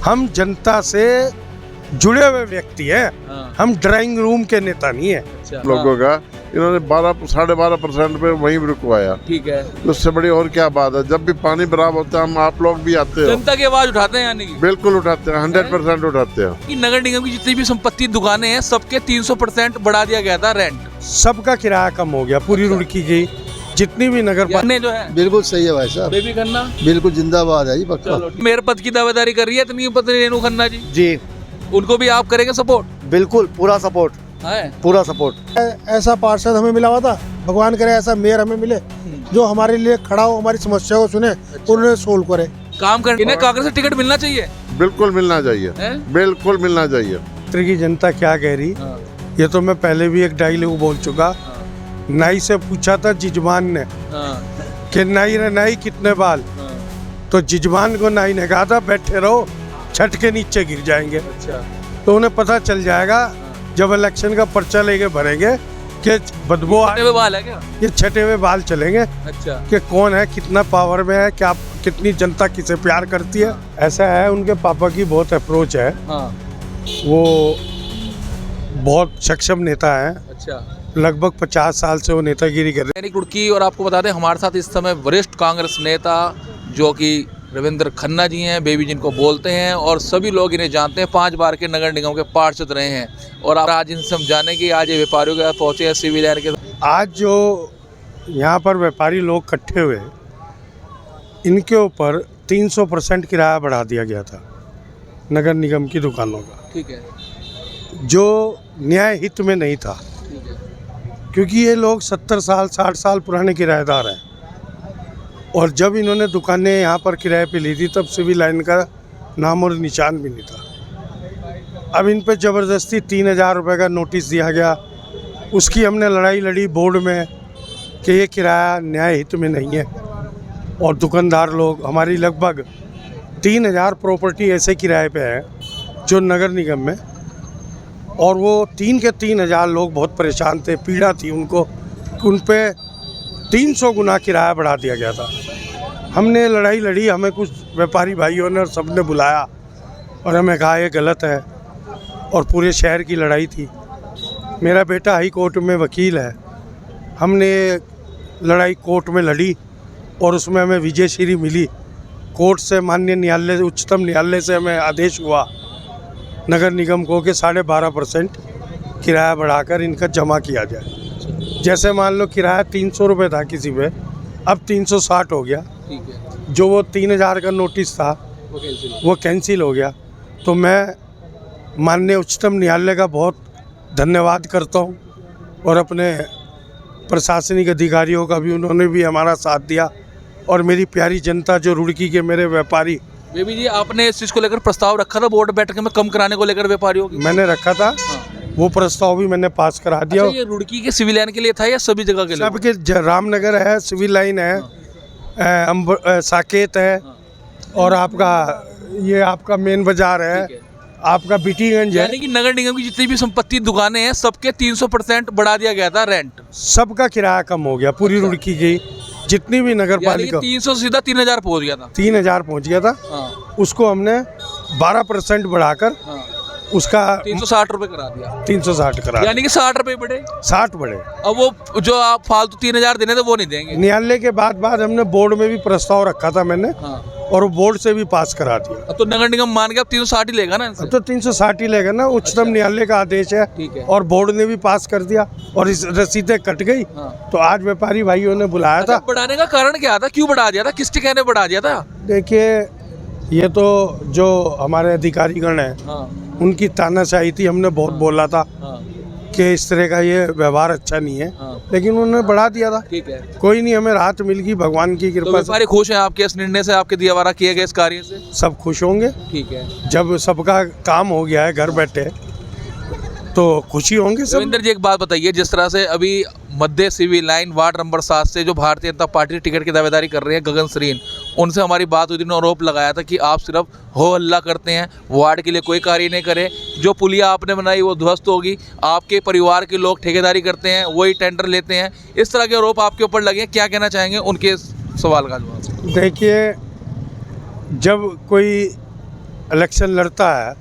हम जनता से जुड़े हुए व्यक्ति हैं। हम ड्राइंग रूम के नेता नहीं है। अच्छा, लोगों का इन्होंने 12-12.5% पे वहीं रुकवाया। ठीक है। उससे बड़ी और क्या बात है। जब भी पानी बराबर होता है हम आप लोग भी आते हो, जनता की आवाज उठाते हैं यानी कि बिल्कुल उठाते हैं, 100% उठाते हैं। कि नगर निगम की जितनी भी संपत्ति दुकानें हैं सबके 300% बढ़ा दिया गया था रेंट। सबका किराया कम हो गया पूरी रुड़की की जितनी भी नगर यानी जो है बिल्कुल सही है भाई साहब, बेबी खन्ना बिल्कुल जिंदाबाद है जी पक्का। चलो मेयर पद की दावेदारी कर रही है इतनी पत्नी रेणु खन्ना जी, जी उनको भी आप करेंगे सपोर्ट? बिल्कुल पूरा सपोर्ट, है पूरा सपोर्ट। ऐसा पार्षद हमें मिला हुआ था, भगवान करे ऐसा मेयर हमें मिले जो हमारे लिए खड़ा हो, हमारी समस्या को सुने, उन्हें सोल्व करे। काम करने इन्हें कांग्रेस से टिकट मिलना चाहिए। बिल्कुल मिलना चाहिए, हैं? बिल्कुल मिलना चाहिए। क्षेत्र की जनता क्या कह रही, हाँ, ये तो मैं पहले भी एक डायलॉग बोल चुका। हाँ, नाई से पूछा था जिजमान ने हाँ, कि नाई रे नाई कितने बाल, हाँ, तो जिजमान को नाई ने कहा था बैठे रहो छत के नीचे गिर जाएंगे। अच्छा, तो उन्हें पता चल जाएगा जब इलेक्शन का पर्चा लेके भरेंगे कि बदबू आ छठे पे बाल है क्या? ये छठे हुए बाल चलेंगे अच्छा, कि कौन है, कितना पावर में है, क्या कितनी जनता किसे प्यार करती है। ऐसा है उनके पापा की बहुत अप्रोच है, हाँ, वो बहुत सक्षम नेता है, अच्छा। लगभग 50 साल से वो नेतागिरी कर रहे दैनिक रुड़की और आपको बता दें हमारे साथ इस समय वरिष्ठ कांग्रेस नेता जो कि रविंद्र खन्ना जी हैं, बेबी जिनको बोलते हैं और सभी लोग इन्हें जानते हैं, 5 बार के नगर निगम के पार्षद रहे हैं। और आज इनसे हम जाने की आज ये व्यापारियों के साथ पहुंचे हैं सिविल लाइन के। आज जो यहाँ पर व्यापारी लोग इकट्ठे हुए, इनके ऊपर 300% किराया बढ़ा दिया गया था नगर निगम की दुकानों का, ठीक है, जो न्याय हित में नहीं था, ठीक है, क्योंकि ये लोग 70 साल 60 साल पुराने किराएदार हैं। और जब इन्होंने दुकानें यहाँ पर किराए पे ली थी तब सिविल लाइन का नाम और निशान भी नहीं था। अब इन पे ज़बरदस्ती 3000 रुपये का नोटिस दिया गया। उसकी हमने लड़ाई लड़ी बोर्ड में कि ये किराया न्याय हित में नहीं है। और दुकानदार लोग हमारी लगभग 3000 प्रॉपर्टी ऐसे किराए पे है जो नगर निगम में, और वो 3 के 3000 लोग बहुत परेशान थे, पीड़ा थी उनको, उन पे 300 गुना किराया बढ़ा दिया गया था। हमने लड़ाई लड़ी, हमें कुछ व्यापारी भाइयों ने और सबने बुलाया और हमें कहा ये गलत है, और पूरे शहर की लड़ाई थी। मेरा बेटा हाई कोर्ट में वकील है, हमने लड़ाई कोर्ट में लड़ी और उसमें हमें विजयश्री मिली। कोर्ट से माननीय न्यायालय, उच्चतम न्यायालय से हमें आदेश हुआ नगर निगम को कि 12.5% किराया बढ़ाकर इनका जमा किया जाए। जैसे मान लो किराया 300 रुपये था किसी पे, अब 360 हो गया। ठीक है, जो वो 3000 का नोटिस था वो कैंसिल हो गया। तो मैं माननीय उच्चतम न्यायालय का बहुत धन्यवाद करता हूँ, और अपने प्रशासनिक अधिकारियों का भी, उन्होंने भी हमारा साथ दिया। और मेरी प्यारी जनता जो रुड़की के मेरे व्यापारी, बेबी जी आपने इस चीज़ को लेकर प्रस्ताव रखा था बोर्ड बैठक में कम कराने को लेकर व्यापारियों की? मैंने रखा था, वो प्रस्ताव भी मैंने पास करा दिया। अच्छा, ये रुड़की के सिविल लाइन के लिए था या सभी जगह के लिए? सबके, रामनगर है, सिविल लाइन है, साकेत है, और आपका ये आपका मेन बाजार है, आपका बीटीगंज है। यानी कि नगर निगम की जितनी भी संपत्ति दुकानें हैं सबके 300% बढ़ा दिया गया था रेंट। सबका किराया कम हो गया पूरी रुड़की की जितनी भी नगर पालिका। 300 सीधा 3000 पहुंच गया था। 3000 पहुंच गया था। हाँ, उसको हमने 12% बढ़ाकर हाँ, उसका 360 रुपए करा दिया, 360 करा, यानी कि 60 रुपए बढ़े। 60 बढ़े। अब वो जो आप फालतू 3000 देने थे वो नहीं देंगे। न्यायालय के बाद हमने बोर्ड में भी प्रस्ताव रखा था मैंने, हाँ, और वो बोर्ड से भी पास करा दिया। अब तो नगर निगम मान के अब 360 ही लेगा ना इनसे? अब तो 360 ही लेगा ना, उच्चतम न्यायालय का आदेश है, ठीक है। और बोर्ड ने भी पास कर दिया और इस रसीदें कट गई। हाँ। तो आज व्यापारी भाइयों ने बुलाया अच्छा, था। बढ़ाने का कारण क्या था, क्यों बढ़ा दिया था, किसके कहने बढ़ा दिया था? देखिए, ये तो जो हमारे अधिकारीगण हैं हाँ, उनकी तानाशाही थी। हमने बहुत बोला था हाँ, कि इस तरह का ये व्यवहार अच्छा नहीं है, हाँ, लेकिन उन्होंने बढ़ा दिया था। ठीक है। कोई नहीं, हमें राहत मिल गई भगवान की तो कृपा से। व्यापारी खुश हैं आपके इस निर्णय से, आपके दिया वारा किए गए इस कार्य से? सब खुश होंगे। ठीक है। जब सबका काम हो गया है घर बैठे तो खुशी होंगे सब। रविंदर जी एक बात बताइए, जिस तरह से अभी मध्य सिविल लाइन वार्ड नंबर 7 से जो भारतीय जनता पार्टी टिकट की दावेदारी कर रहे हैं गगन सरीन, उनसे हमारी बात हुई थी, उन्होंने आरोप लगाया था कि आप सिर्फ हो हल्ला करते हैं, वार्ड के लिए कोई कार्य नहीं करे, जो पुलिया आपने बनाई वो ध्वस्त होगी, आपके परिवार के लोग ठेकेदारी करते हैं, वही टेंडर लेते हैं, इस तरह के आरोप आपके ऊपर लगे हैं। क्या कहना चाहेंगे उनके सवाल का जवाब? देखिए, जब कोई इलेक्शन लड़ता है,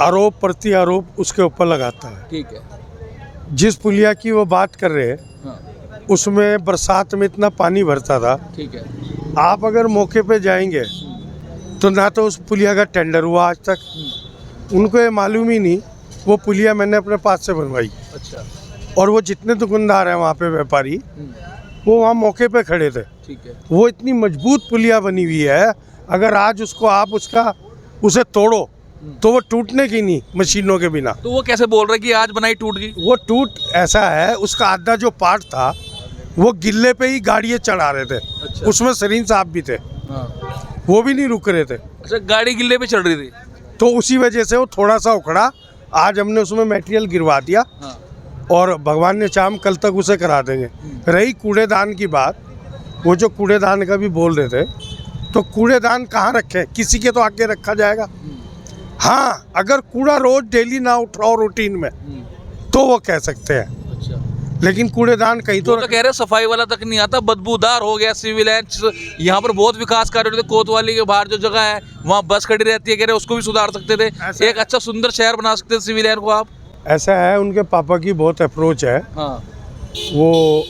आरोप प्रति आरोप उसके ऊपर लगाता है। ठीक है। जिस पुलिया की वो बात कर रहे हैं हाँ, उसमें बरसात में इतना पानी भरता था, ठीक है। आप अगर मौके पे जाएंगे तो ना तो उस पुलिया का टेंडर हुआ आज तक, उनको ये मालूम ही नहीं वो पुलिया मैंने अपने पास से बनवाई। अच्छा। और वो जितने दुकानदार हैं वहाँ पे व्यापारी, वो वहाँ मौके पे खड़े थे। ठीक है। वो इतनी मजबूत पुलिया बनी हुई है, अगर आज उसको आप उसे तोड़ो तो वो टूटने की नहीं मशीनों के बिना। तो वो कैसे बोल रहे कि आज बनाई टूट गई? वो टूट ऐसा है, उसका आधा जो पार्ट था वो गिल्ले पे ही गाड़ियाँ चढ़ा रहे थे। अच्छा। उसमें सरीन साहब भी थे, हाँ। वो भी नहीं रुक रहे थे, अच्छा, गाड़ी गिल्ले पे चढ़ रही थी। तो उसी वजह से वो थोड़ा सा उखड़ा। आज हमने उसमें मटेरियल गिरवा दिया हाँ। और भगवान ने चाह कल तक उसे करा देंगे। रही कूड़ेदान की बात, वो जो कूड़ेदान का भी बोल रहे थे, तो कूड़ेदान कहाँ रखें, किसी के तो आगे रखा जाएगा। हाँ, अगर कूड़ा रोज डेली ना उठाओ रूटीन में तो वो कह सकते हैं, अच्छा। लेकिन कूड़ेदान कहीं तो तो कह रहे सफाई वाला तक नहीं आता, बदबूदार हो गया सिविल लाइन। यहाँ पर बहुत विकास कार्य होते थे, कोतवाली के बाहर जो जगह है वहाँ बस खड़ी रहती है, कह रहे उसको भी सुधार सकते थे, एक अच्छा सुंदर शहर बना सकते थे सिविल लाइन को आप। ऐसा है, उनके पापा की बहुत अप्रोच है। हाँ। वो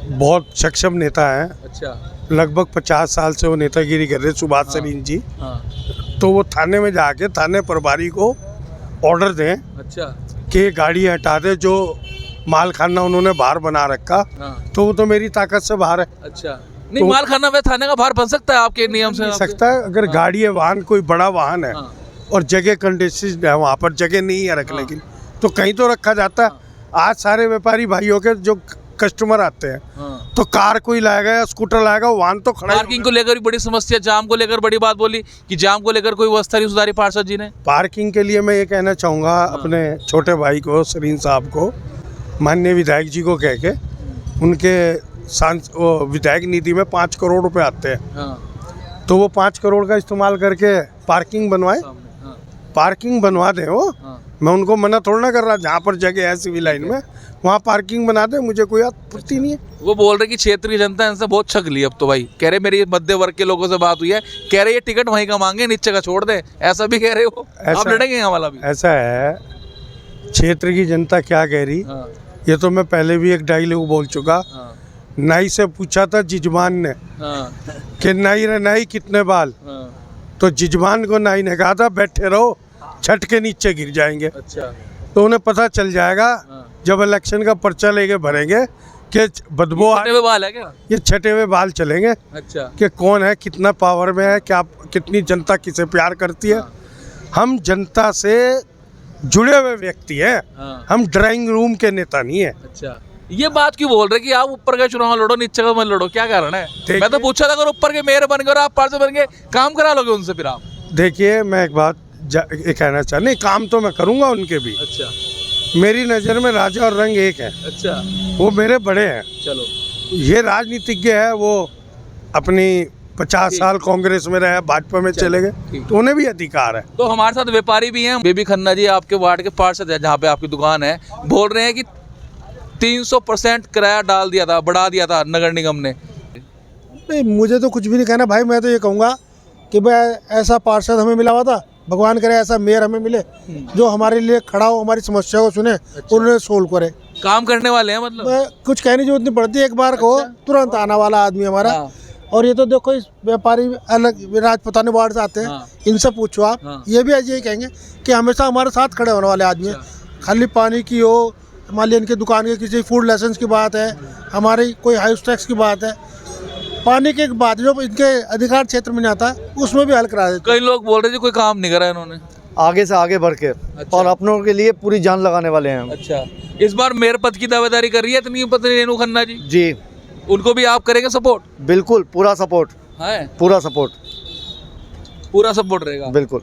बहुत सक्षम नेता हैं, अच्छा। लगभग 50 साल से वो नेतागिरी कर रहे हैं, सुभाष सरीन जी। हाँ। तो वो थाने में जाके थाने प्रभारी को ऑर्डर दें अच्छा। कि ये गाड़ी हटा दे, जो माल खाना उन्होंने बाहर बना रखा। हाँ। तो वो तो मेरी ताकत से बाहर है। अच्छा, नहीं माल खाना वे थाने का बाहर बन सकता है आपके नियम से? नहीं सकता है, अगर गाड़ी है, वाहन कोई बड़ा वाहन है और जगह कंडीशन है, वहाँ पर जगह नहीं है रखने की, तो कहीं तो रखा जाता है। आज सारे व्यापारी भाइयों के जो कस्टमर आते हैं, तो कार कोई लाएगा या स्कूटर लाएगा, वाहन तो खड़ा। पार्किंग को लेकर भी बड़ी समस्या, जाम को लेकर बड़ी बात बोली कि जाम को लेकर कोई व्यवस्था नहीं सुधारी पार्षद जी ने। पार्किंग के लिए मैं ये कहना चाहूँगा अपने छोटे भाई को, सरीन साहब को, माननीय विधायक जी को कह के, उनके विधायक निधि में 5 करोड़ रुपए आते हैं, तो वो 5 करोड़ का इस्तेमाल करके पार्किंग बनवाए, पार्किंग बनवा दें। वो मैं उनको मना थोड़ा ना कर रहा, जहाँ पर जगह है सिविल लाइन में वहाँ पार्किंग बना दे, मुझे कोई आपत्ति नहीं है। वो बोल रहे कि क्षेत्र की जनता इनसे बहुत छक ली अब तो भाई, कह रहे मेरी मध्य वर्ग के लोगों से बात हुई है, कह रहे ये टिकट वहीं का मांगे, नीचे का छोड़ दे, ऐसा भी कह रहे हो। आप लड़ेंगे यहाँ वाला भी? ऐसा है, क्षेत्र की जनता क्या कह रही, ये तो मैं पहले भी एक डायलॉग बोल चुका। नाई से पूछा था जिजमान ने कि नाई रे नाई कितने बाल, तो जिजमान को नाई ने कहा था बैठे रहो, छत के नीचे गिर जाएंगे। अच्छा। तो उन्हें पता चल जाएगा जब इलेक्शन का पर्चा लेके भरेंगे कि बदबू छठे हुए बाल है क्या? ये छठे हुए बाल चलेंगे। अच्छा। कि कौन है, कितना पावर में है, क्या कितनी जनता किसे प्यार करती है। हम जनता से जुड़े हुए व्यक्ति हैं, हम ड्राइंग रूम के नेता नहीं है। अच्छा, ये बात क्यों बोल रहे कि आप ऊपर का चुनाव लड़ो, नीचे का मत लड़ो, क्या कारण है? मैं तो पूछा था अगर ऊपर के मेयर बन गए और आप पार्षद बन गए, काम करा लोगे उनसे फिर आप? देखिए, मैं एक बात ये कहना चाह, नहीं काम तो मैं करूंगा उनके भी। अच्छा। मेरी नज़र में राजा और रंग एक है। अच्छा। वो मेरे बड़े हैं। चलो, ये राजनीतिज्ञ है, वो अपनी 50 साल कांग्रेस में रहे, भाजपा में चले गए, तो उन्हें भी अधिकार है। तो हमारे साथ व्यापारी भी हैं। बेबी खन्ना जी आपके वार्ड के पार्षद है, जहाँ पे आपकी दुकान है, बोल रहे हैं कि 300% किराया डाल दिया था, बढ़ा दिया था नगर निगम ने। नहीं, मुझे तो कुछ भी नहीं कहना भाई। मैं तो ये कहूँगा कि भाई ऐसा पार्षद हमें मिला हुआ था, भगवान करे ऐसा मेयर हमें मिले जो हमारे लिए खड़ा हो, हमारी समस्या को सुने, उन्हें सोल्व करे। काम करने वाले हैं मतलब? कुछ कहने की जरूरत नहीं पड़ती, एक बार कहो तुरंत आने वाला आदमी हमारा। और ये तो देखो, इस व्यापारी अलग राजपुतानी वार्ड से आते हैं, इनसे पूछो आप, ये भी यही कहेंगे कि हमेशा हमारे साथ खड़े होने वाले आदमी हैं। खाली पानी की हो, मान लीजिए इनकी दुकान की किसी फूड लाइसेंस की बात है, हमारी कोई हाउस टैक्स की बात है, पानी की बात जो इनके अधिकार क्षेत्र में नहीं आता उसमें भी हल करा देते। कई लोग बोल रहे थे कोई काम नहीं करा इन्होंने, आगे से आगे बढ़ के। अच्छा। और अपनों के लिए पूरी जान लगाने वाले हैं। अच्छा, इस बार मेयर पद की दावेदारी कर रही है इतनी पत्नी रेणु खन्ना जी, जी उनको भी आप करेंगे सपोर्ट? बिल्कुल, पूरा सपोर्ट है, पूरा सपोर्ट, पूरा सपोर्ट रहेगा। बिल्कुल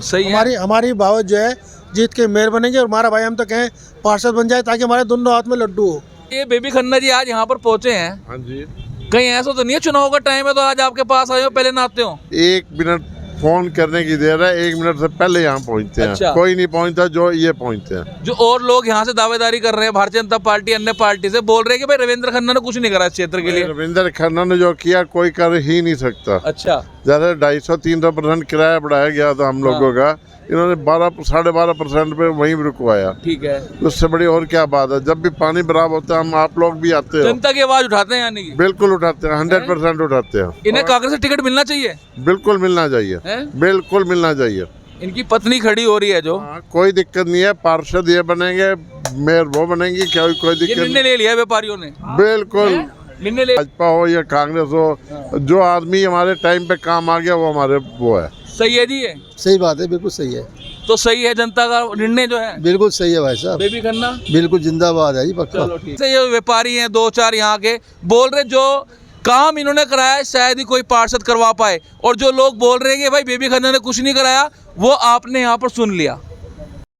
सही है। हमारी बावत जो है जीत के मेयर बनेंगे, और हमारा भाई हम तो कहें पार्षद बन जाए ताकि हमारे दोनों हाथ में लड्डू हो। ये बेबी खन्ना जी आज यहाँ पर पहुँचे हैं, हाँ जी, कहीं ऐसा तो नहीं है चुनाव का टाइम है तो आज आपके पास आए हो, पहले ना आते हो? 1 मिनट फोन करने की देर है, 1 मिनट से पहले यहाँ पहुँचते हैं। अच्छा। कोई नहीं पहुँचता, जो ये पहुँचते हैं। जो और लोग यहाँ से दावेदारी कर रहे हैं, भारतीय जनता पार्टी अन्य पार्टी से बोल रहे हैं कि भाई रविंद्र खन्ना ने कुछ नहीं करा इस क्षेत्र के लिए। रविंद्र खन्ना ने जो किया कोई कर ही नहीं सकता। अच्छा, जैसे 250-300% किराया बढ़ाया गया था हम लोगों का, इन्होंने 12-12.5% पे वहीं रुकवाया। ठीक है। उससे बड़ी और क्या बात है। जब भी पानी बराबर होता है, हम आप लोग भी आते हो, जनता की आवाज उठाते हैं यानी कि बिल्कुल उठाते हैं, 100% उठाते हैं। इन्हें कांग्रेस से टिकट मिलना चाहिए। बिल्कुल मिलना चाहिए, हैं? बिल्कुल मिलना चाहिए। इनकी पत्नी खड़ी हो रही है जो, हाँ, कोई दिक्कत नहीं है। पार्षद ये बनेंगे, मेयर वो बनेंगी, कोई ये दिक्कत निर्णय नहीं। ले लिया व्यापारियों ने, बिल्कुल, निर्णय ले। भाजपा हो या कांग्रेस हो, जो आदमी हमारे टाइम पे काम आ गया वो हमारे वो है। सही है जी ये सही बात है, बिल्कुल सही है, तो सही है जनता का निर्णय जो है। बिल्कुल सही है भाई साहब, बेबी खन्ना बिल्कुल जिंदाबाद है जी पक्का। चलो ठीक है। ये व्यापारी हैं 2-4 यहाँ के, बोल रहे जो काम इन्होंने कराया है शायद ही कोई पार्षद करवा पाए, और जो लोग बोल रहे हैं कि भाई बेबी खन्ना ने कुछ नहीं कराया, वो आपने यहाँ पर सुन लिया।